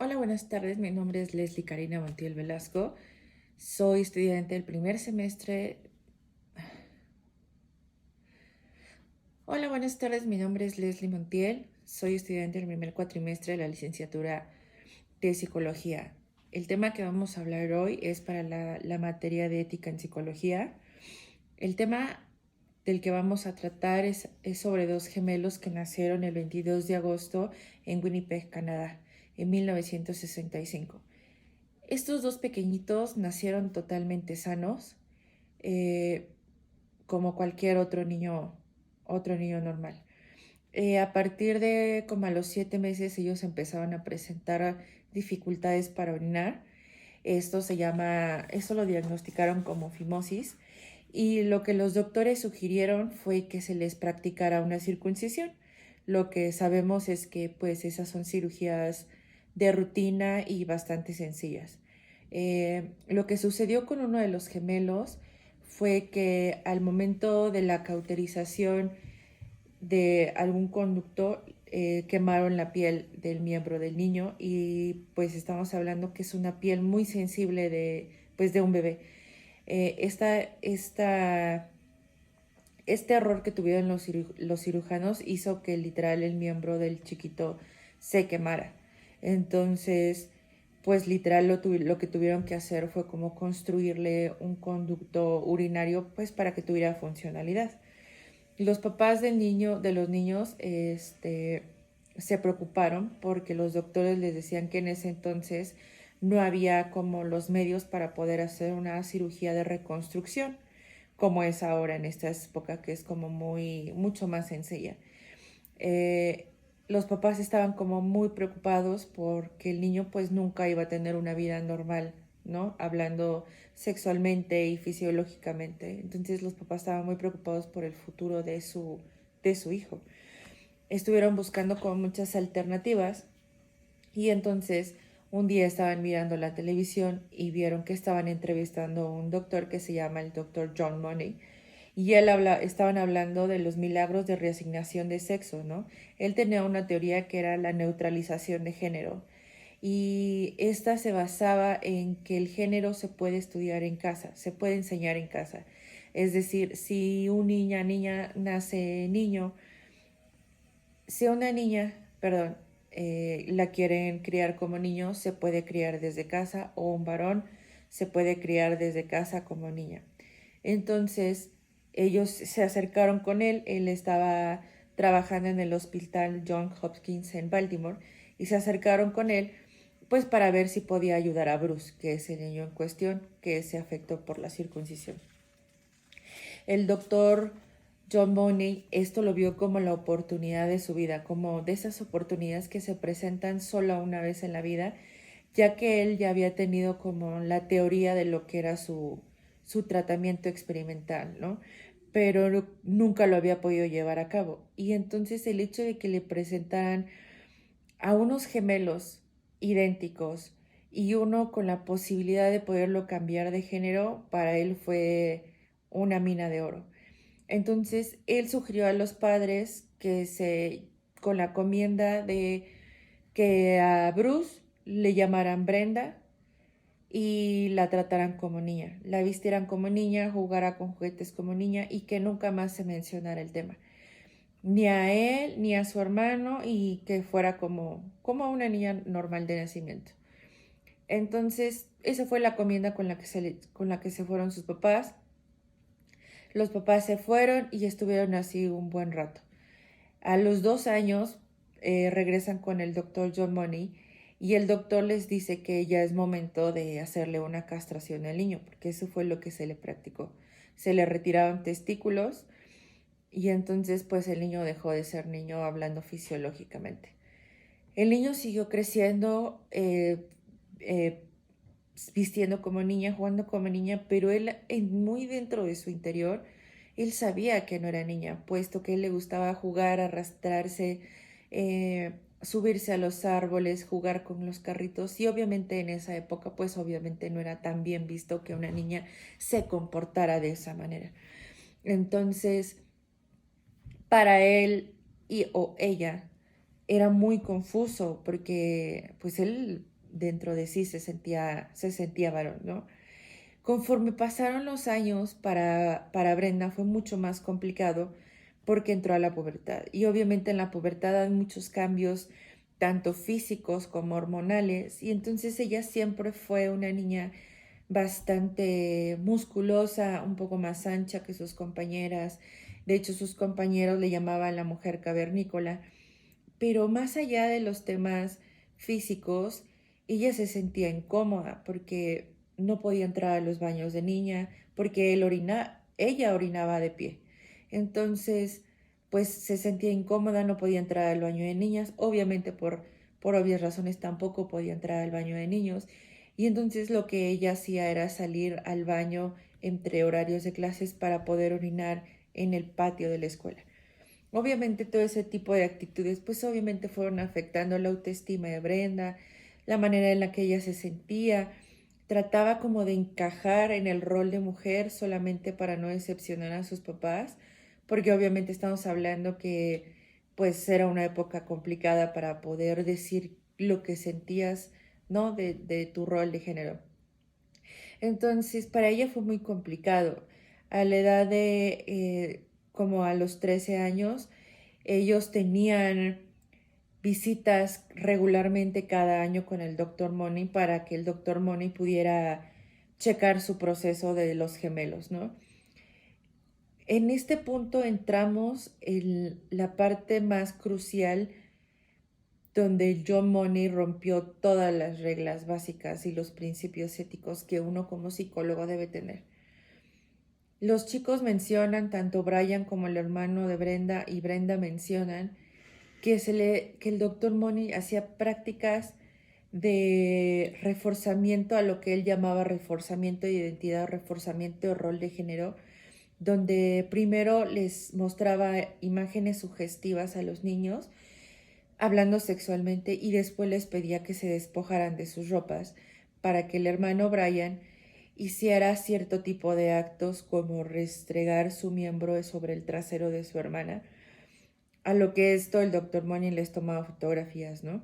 Hola, buenas tardes. Mi nombre es Leslie Karina Montiel Velasco. Soy estudiante del primer semestre. Hola, buenas tardes. Mi nombre es Leslie Montiel. Soy estudiante del primer cuatrimestre de la licenciatura de Psicología. El tema que vamos a hablar hoy es para la materia de ética en psicología. El tema del que vamos a tratar es sobre dos gemelos que nacieron el 22 de agosto en Winnipeg, Canadá, en 1965. Estos dos pequeñitos nacieron totalmente sanos, eh, como cualquier otro niño normal. A partir de como a los 7 meses ellos empezaron a presentar dificultades para orinar. Esto lo diagnosticaron como fimosis y lo que los doctores sugirieron fue que se les practicara una circuncisión. Lo que sabemos es que pues esas son cirugías de rutina y bastante sencillas. Lo que sucedió con uno de los gemelos fue que al momento de la cauterización de algún conducto quemaron la piel del miembro del niño y pues estamos hablando que es una piel muy sensible pues de un bebé. Eh, esta, esta, este error que tuvieron los cirujanos hizo que literal el miembro del chiquito se quemara. Entonces, pues literal lo que tuvieron que hacer fue como construirle un conducto urinario pues para que tuviera funcionalidad. Los papás de los niños, se preocuparon porque los doctores les decían que en ese entonces no había como los medios para poder hacer una cirugía de reconstrucción, como es ahora en esta época que es como mucho más sencilla. Eh, los papás estaban como muy preocupados porque el niño pues nunca iba a tener una vida normal, ¿no? Hablando sexualmente y fisiológicamente. Entonces los papás estaban muy preocupados por el futuro de su hijo. Estuvieron buscando como muchas alternativas y entonces un día estaban mirando la televisión y vieron que estaban entrevistando a un doctor que se llama el doctor John Money. Y estaban hablando de los milagros de reasignación de sexo, ¿no? Él tenía una teoría que era la neutralización de género. Y esta se basaba en que el género se puede estudiar en casa, se puede enseñar en casa. Es decir, si una niña nace niño, si una niña, perdón, la quieren criar como niño, se puede criar desde casa, o un varón se puede criar desde casa como niña. Entonces, ellos se acercaron con él estaba trabajando en el hospital John Hopkins en Baltimore, y se acercaron con él pues para ver si podía ayudar a Bruce, que es el niño en cuestión que se afectó por la circuncisión. El doctor John Boney esto lo vio como la oportunidad de su vida, como de esas oportunidades que se presentan solo una vez en la vida, ya que él ya había tenido como la teoría de lo que era su tratamiento experimental, ¿no? Pero nunca lo había podido llevar a cabo. Y entonces el hecho de que le presentaran a unos gemelos idénticos y uno con la posibilidad de poderlo cambiar de género, para él fue una mina de oro. Entonces él sugirió a los padres con la comienda de que a Bruce le llamaran Brenda y la trataran como niña, la vistieran como niña, jugara con juguetes como niña y que nunca más se mencionara el tema, ni a él ni a su hermano, y que fuera como una niña normal de nacimiento. Entonces esa fue la comienda con la que se fueron sus papás. Los papás se fueron y estuvieron así un buen rato. A los 2 años regresan con el doctor John Money y el doctor les dice que ya es momento de hacerle una castración al niño, porque eso fue lo que se le practicó. Se le retiraron testículos y entonces pues el niño dejó de ser niño hablando fisiológicamente. El niño siguió creciendo, eh, vistiendo como niña, jugando como niña, pero él muy dentro de su interior, él sabía que no era niña, puesto que él le gustaba jugar, arrastrarse, subirse a los árboles, jugar con los carritos, y obviamente en esa época pues obviamente no era tan bien visto que una niña se comportara de esa manera. Entonces, para él y o ella era muy confuso porque pues él dentro de sí se sentía varón, ¿no? Conforme pasaron los años para Brenda fue mucho más complicado porque entró a la pubertad. Y obviamente en la pubertad hay muchos cambios, tanto físicos como hormonales. Y entonces ella siempre fue una niña bastante musculosa, un poco más ancha que sus compañeras. De hecho, sus compañeros le llamaban la mujer cavernícola. Pero más allá de los temas físicos, ella se sentía incómoda porque no podía entrar a los baños de niña, porque ella orinaba de pie. Entonces, pues se sentía incómoda, no podía entrar al baño de niñas, obviamente por obvias razones tampoco podía entrar al baño de niños. Y entonces lo que ella hacía era salir al baño entre horarios de clases para poder orinar en el patio de la escuela. Obviamente todo ese tipo de actitudes pues obviamente fueron afectando la autoestima de Brenda, la manera en la que ella se sentía, trataba como de encajar en el rol de mujer solamente para no decepcionar a sus papás, porque obviamente estamos hablando que pues era una época complicada para poder decir lo que sentías, ¿no? De tu rol de género. Entonces, para ella fue muy complicado. A la edad de como a los 13 años, ellos tenían visitas regularmente cada año con el doctor Money para que el doctor Money pudiera checar su proceso de los gemelos, ¿no? En este punto entramos en la parte más crucial donde John Money rompió todas las reglas básicas y los principios éticos que uno como psicólogo debe tener. Los chicos mencionan, tanto Brian como el hermano de Brenda y Brenda mencionan que el doctor Money hacía prácticas de reforzamiento a lo que él llamaba reforzamiento de identidad o reforzamiento de rol de género, donde primero les mostraba imágenes sugestivas a los niños hablando sexualmente y después les pedía que se despojaran de sus ropas para que el hermano Brian hiciera cierto tipo de actos como restregar su miembro sobre el trasero de su hermana, a lo que esto el doctor Money les tomaba fotografías, ¿no?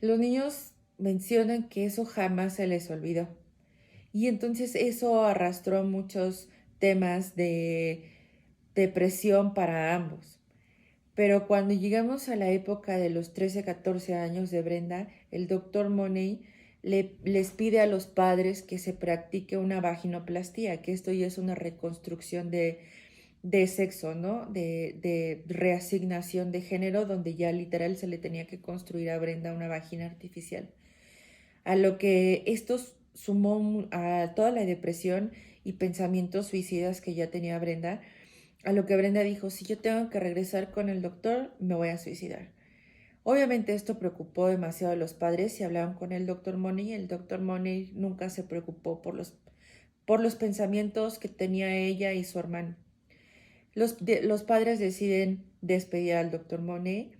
Los niños mencionan que eso jamás se les olvidó. Y entonces eso arrastró muchos temas de depresión para ambos. Pero cuando llegamos a la época de los 13, 14 años de Brenda, el doctor Money les pide a los padres que se practique una vaginoplastía, que esto ya es una reconstrucción de sexo, ¿no? De reasignación de género, donde ya literal se le tenía que construir a Brenda una vagina artificial. A lo que esto sumó a toda la depresión y pensamientos suicidas que ya tenía Brenda, a lo que Brenda dijo, si yo tengo que regresar con el doctor, me voy a suicidar. Obviamente esto preocupó demasiado a los padres y hablaron con el doctor Money. El doctor Money nunca se preocupó por los pensamientos que tenía ella y su hermano. Los padres deciden despedir al doctor Monet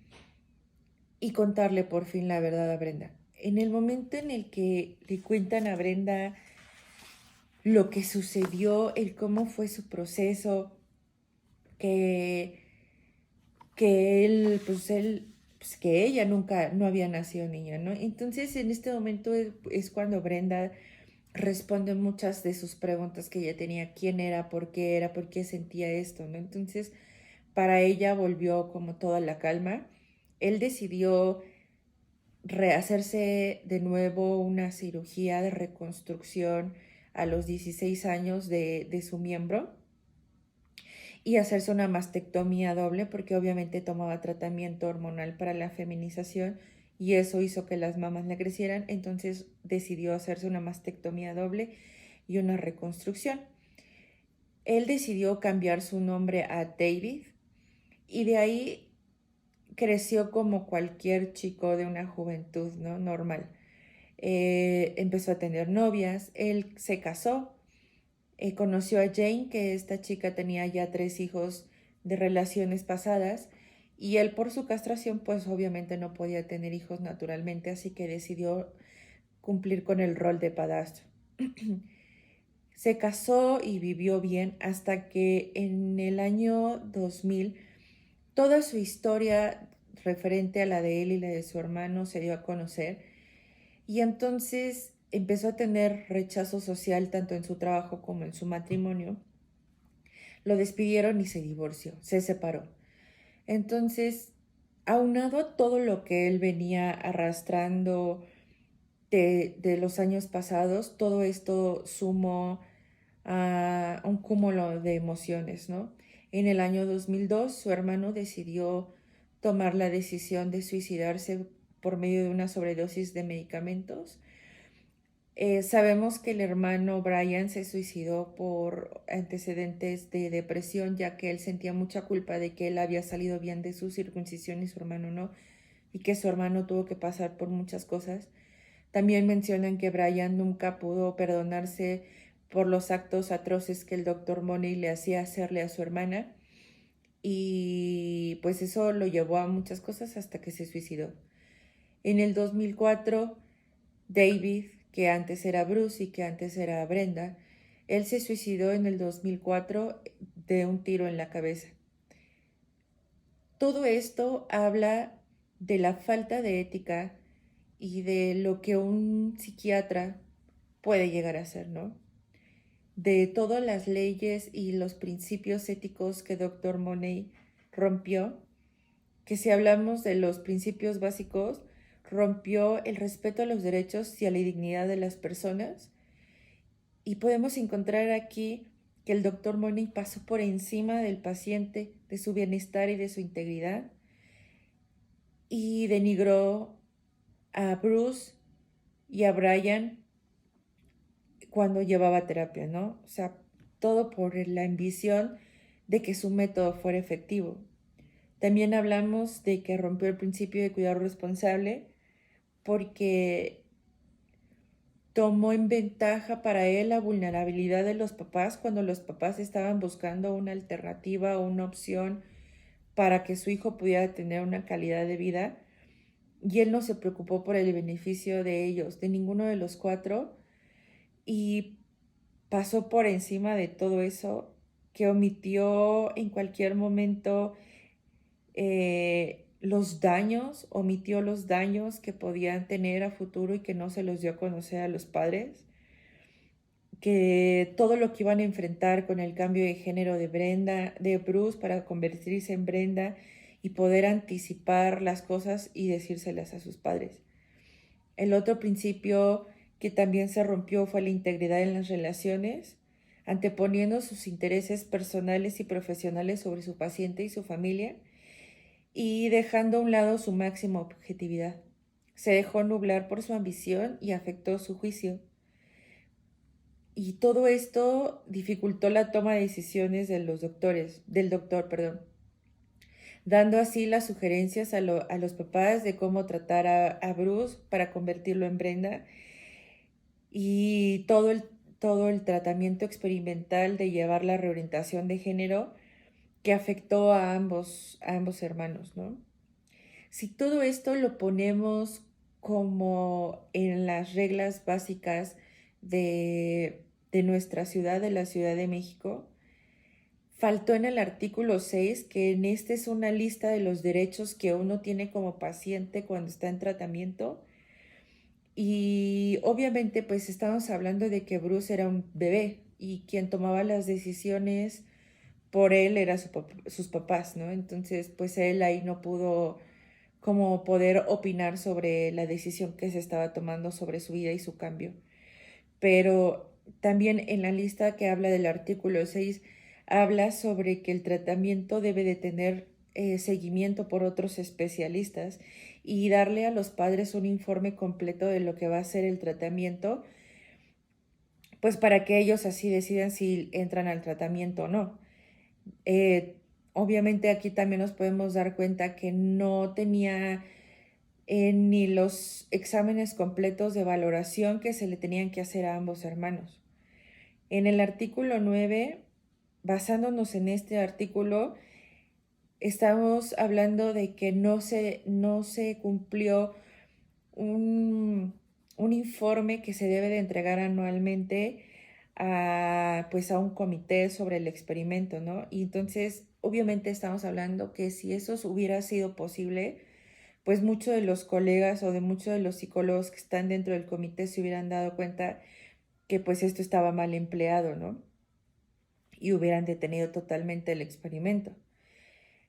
y contarle por fin la verdad a Brenda. En el momento en el que le cuentan a Brenda lo que sucedió, el cómo fue su proceso, que, que ella nunca, no había nacido niña, ¿no? Entonces en este momento es cuando Brenda responde muchas de sus preguntas que ella tenía, quién era, por qué sentía esto, ¿no? Entonces para ella volvió como toda la calma. Él decidió rehacerse de nuevo una cirugía de reconstrucción a los 16 años de su miembro y hacerse una mastectomía doble porque obviamente tomaba tratamiento hormonal para la feminización y eso hizo que las mamas le crecieran, entonces decidió hacerse una mastectomía doble y una reconstrucción. Él decidió cambiar su nombre a David y de ahí creció como cualquier chico de una juventud, ¿no? Normal. Empezó a tener novias, él se casó, conoció a Jane, que esta chica tenía ya 3 hijos de relaciones pasadas, y él por su castración pues obviamente no podía tener hijos naturalmente, así que decidió cumplir con el rol de padrastro. Se casó y vivió bien hasta que en el año 2000 toda su historia referente a la de él y la de su hermano se dio a conocer Y entonces empezó a tener rechazo social tanto en su trabajo como en su matrimonio. Lo despidieron y se divorció, se separó. Entonces, aunado a todo lo que él venía arrastrando de los años pasados, todo esto sumó a un cúmulo de emociones, ¿no? En el año 2002, su hermano decidió tomar la decisión de suicidarse por medio de una sobredosis de medicamentos. Sabemos que el hermano Brian se suicidó por antecedentes de depresión, ya que él sentía mucha culpa de que él había salido bien de su circuncisión y su hermano no, y que su hermano tuvo que pasar por muchas cosas. También mencionan que Brian nunca pudo perdonarse por los actos atroces que el doctor Money le hacía hacerle a su hermana, y pues eso lo llevó a muchas cosas hasta que se suicidó. En el 2004, David, que antes era Bruce y que antes era Brenda, él se suicidó en el 2004 de un tiro en la cabeza. Todo esto habla de la falta de ética y de lo que un psiquiatra puede llegar a ser, ¿no? De todas las leyes y los principios éticos que Dr. Money rompió, que si hablamos de los principios básicos, rompió el respeto a los derechos y a la dignidad de las personas. Y podemos encontrar aquí que el Dr. Money pasó por encima del paciente, de su bienestar y de su integridad, y denigró a Bruce y a Brian cuando llevaba terapia, ¿no? O sea, todo por la ambición de que su método fuera efectivo. También hablamos de que rompió el principio de cuidado responsable porque tomó en ventaja para él la vulnerabilidad de los papás cuando los papás estaban buscando una alternativa o una opción para que su hijo pudiera tener una calidad de vida, y él no se preocupó por el beneficio de ellos, de ninguno de los cuatro, y pasó por encima de todo eso, que omitió en cualquier momento omitió los daños que podían tener a futuro y que no se los dio a conocer a los padres, que todo lo que iban a enfrentar con el cambio de género de Bruce para convertirse en Brenda, y poder anticipar las cosas y decírselas a sus padres. El otro principio que también se rompió fue la integridad en las relaciones, anteponiendo sus intereses personales y profesionales sobre su paciente y su familia, y dejando a un lado su máxima objetividad. Se dejó nublar por su ambición y afectó su juicio. Y todo esto dificultó la toma de decisiones del doctor, dando así las sugerencias a los papás de cómo tratar a Bruce para convertirlo en Brenda, y todo el tratamiento experimental de llevar la reorientación de género que afectó a ambos hermanos, ¿no? Si todo esto lo ponemos como en las reglas básicas de nuestra ciudad, de la Ciudad de México, faltó en el artículo 6, que en este es una lista de los derechos que uno tiene como paciente cuando está en tratamiento. Y obviamente pues estamos hablando de que Bruce era un bebé y quien tomaba las decisiones por él era sus papás, ¿no? Entonces pues él ahí no pudo como poder opinar sobre la decisión que se estaba tomando sobre su vida y su cambio. Pero también en la lista que habla del artículo 6 habla sobre que el tratamiento debe de tener seguimiento por otros especialistas y darle a los padres un informe completo de lo que va a ser el tratamiento, pues para que ellos así decidan si entran al tratamiento o no. Eh, Obviamente aquí también nos podemos dar cuenta que no tenía ni los exámenes completos de valoración que se le tenían que hacer a ambos hermanos. En el artículo 9, basándonos en este artículo, estamos hablando de que no se cumplió un informe que se debe de entregar anualmente pues a un comité sobre el experimento, ¿no? Y entonces, obviamente estamos hablando que si eso hubiera sido posible, pues muchos de los colegas o de muchos de los psicólogos que están dentro del comité se hubieran dado cuenta que pues esto estaba mal empleado, ¿no? Y hubieran detenido totalmente el experimento.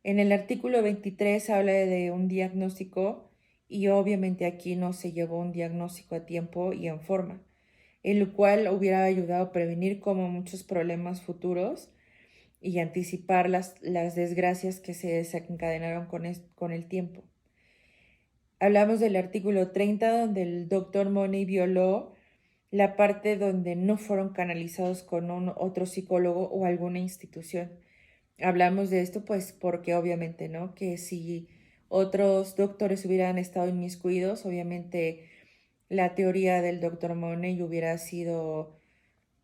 En el artículo 23 habla de un diagnóstico y obviamente aquí no se llevó un diagnóstico a tiempo y en forma, el cual hubiera ayudado a prevenir como muchos problemas futuros y anticipar las desgracias que se desencadenaron con el tiempo. Hablamos del artículo 30 donde el doctor Money violó la parte donde no fueron canalizados con otro psicólogo o alguna institución. Hablamos de esto pues porque obviamente, ¿no? Que si otros doctores hubieran estado inmiscuidos, obviamente la teoría del doctor Money hubiera sido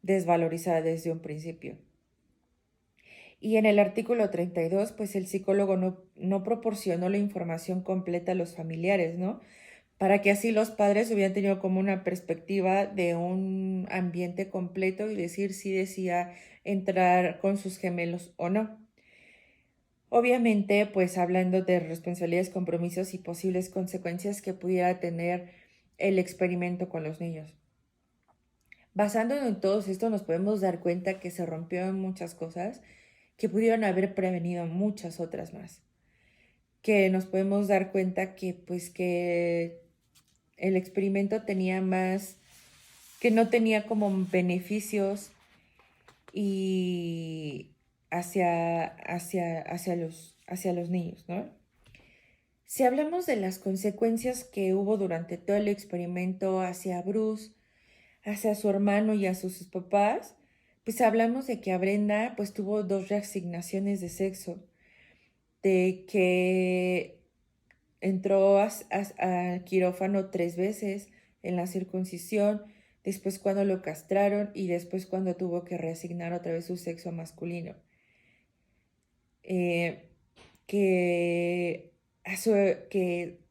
desvalorizada desde un principio. Y en el artículo 32, pues el psicólogo no proporcionó la información completa a los familiares, ¿no? Para que así los padres hubieran tenido como una perspectiva de un ambiente completo y decir si decía entrar con sus gemelos o no. Obviamente, pues hablando de responsabilidades, compromisos y posibles consecuencias que pudiera tener el experimento con los niños. Basándonos en todo esto, nos podemos dar cuenta que se rompieron muchas cosas que pudieron haber prevenido muchas otras más. Que nos podemos dar cuenta que pues que el experimento tenía más, que no tenía como beneficios y hacia los niños, ¿no? Si hablamos de las consecuencias que hubo durante todo el experimento hacia Bruce, hacia su hermano y a sus papás, pues hablamos de que a Brenda pues tuvo 2 reasignaciones de sexo, de que entró al quirófano 3 veces en la circuncisión, después cuando lo castraron y después cuando tuvo que reasignar otra vez su sexo masculino. Eh, que,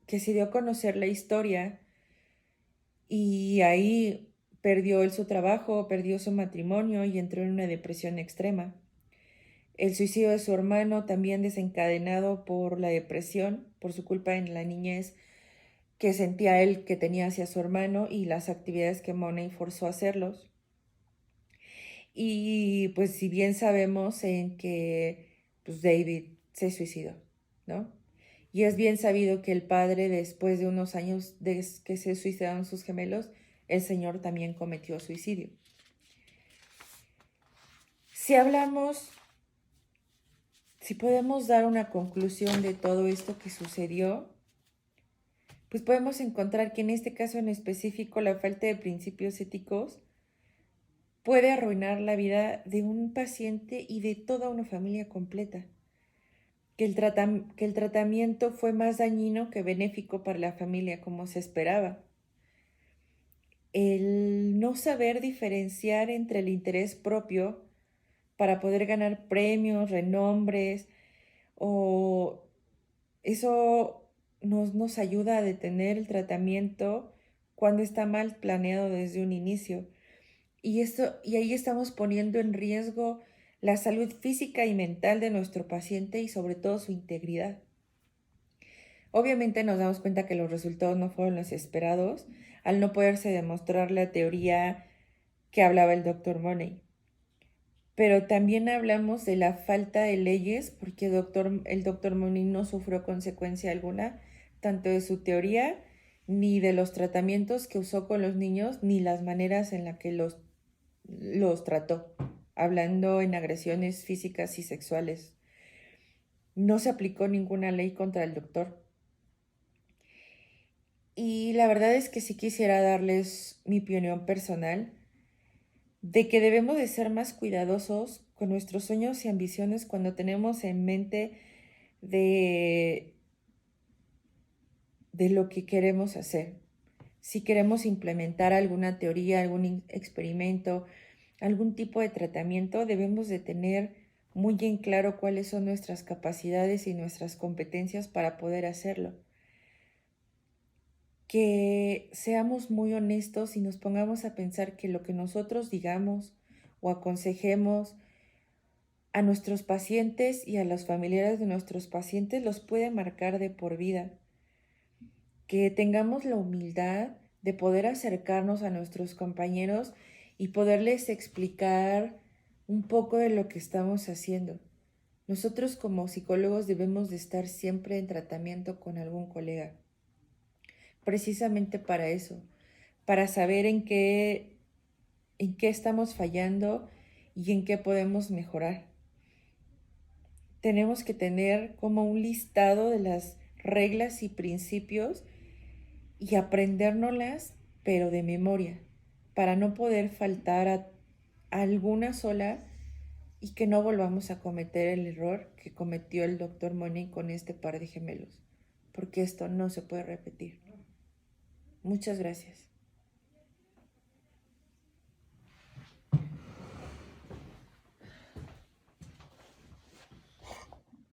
que se dio a conocer la historia y ahí perdió él su trabajo, perdió su matrimonio y entró en una depresión extrema. El suicidio de su hermano también desencadenado por la depresión, por su culpa en la niñez que sentía él que tenía hacia su hermano y las actividades que Money forzó a hacerlos. Y pues si bien sabemos en que pues David se suicidó, ¿no? Y es bien sabido que el padre, después de unos años de que se suicidaron sus gemelos, el señor también cometió suicidio. Si hablamos, si podemos dar una conclusión de todo esto que sucedió, pues podemos encontrar que en este caso en específico la falta de principios éticos puede arruinar la vida de un paciente y de toda una familia completa. Que el tratamiento fue más dañino que benéfico para la familia, como se esperaba. El no saber diferenciar entre el interés propio para poder ganar premios, renombres, o eso nos ayuda a detener el tratamiento cuando está mal planeado desde un inicio. Y ahí estamos poniendo en riesgo la salud física y mental de nuestro paciente y sobre todo su integridad. Obviamente nos damos cuenta que los resultados no fueron los esperados al no poderse demostrar la teoría que hablaba el doctor Money. Pero también hablamos de la falta de leyes porque el doctor Money no sufrió consecuencia alguna, tanto de su teoría, ni de los tratamientos que usó con los niños, ni las maneras en las que los trató, hablando en agresiones físicas y sexuales. No se aplicó ninguna ley contra el doctor. Y la verdad es que sí quisiera darles mi opinión personal de que debemos de ser más cuidadosos con nuestros sueños y ambiciones cuando tenemos en mente de, de lo que queremos hacer. Si queremos implementar alguna teoría, algún experimento, algún tipo de tratamiento, debemos de tener muy en claro cuáles son nuestras capacidades y nuestras competencias para poder hacerlo. Que seamos muy honestos y nos pongamos a pensar que lo que nosotros digamos o aconsejemos a nuestros pacientes y a los familiares de nuestros pacientes los puede marcar de por vida. que tengamos la humildad de poder acercarnos a nuestros compañeros y poderles explicar un poco de lo que estamos haciendo. Nosotros como psicólogos debemos de estar siempre en tratamiento con algún colega, precisamente para eso, para saber en qué estamos fallando y en qué podemos mejorar. Tenemos que tener como un listado de las reglas y principios y aprendérnoslas, pero de memoria, para no poder faltar a alguna sola y que no volvamos a cometer el error que cometió el doctor Money con este par de gemelos, porque esto no se puede repetir. Muchas gracias.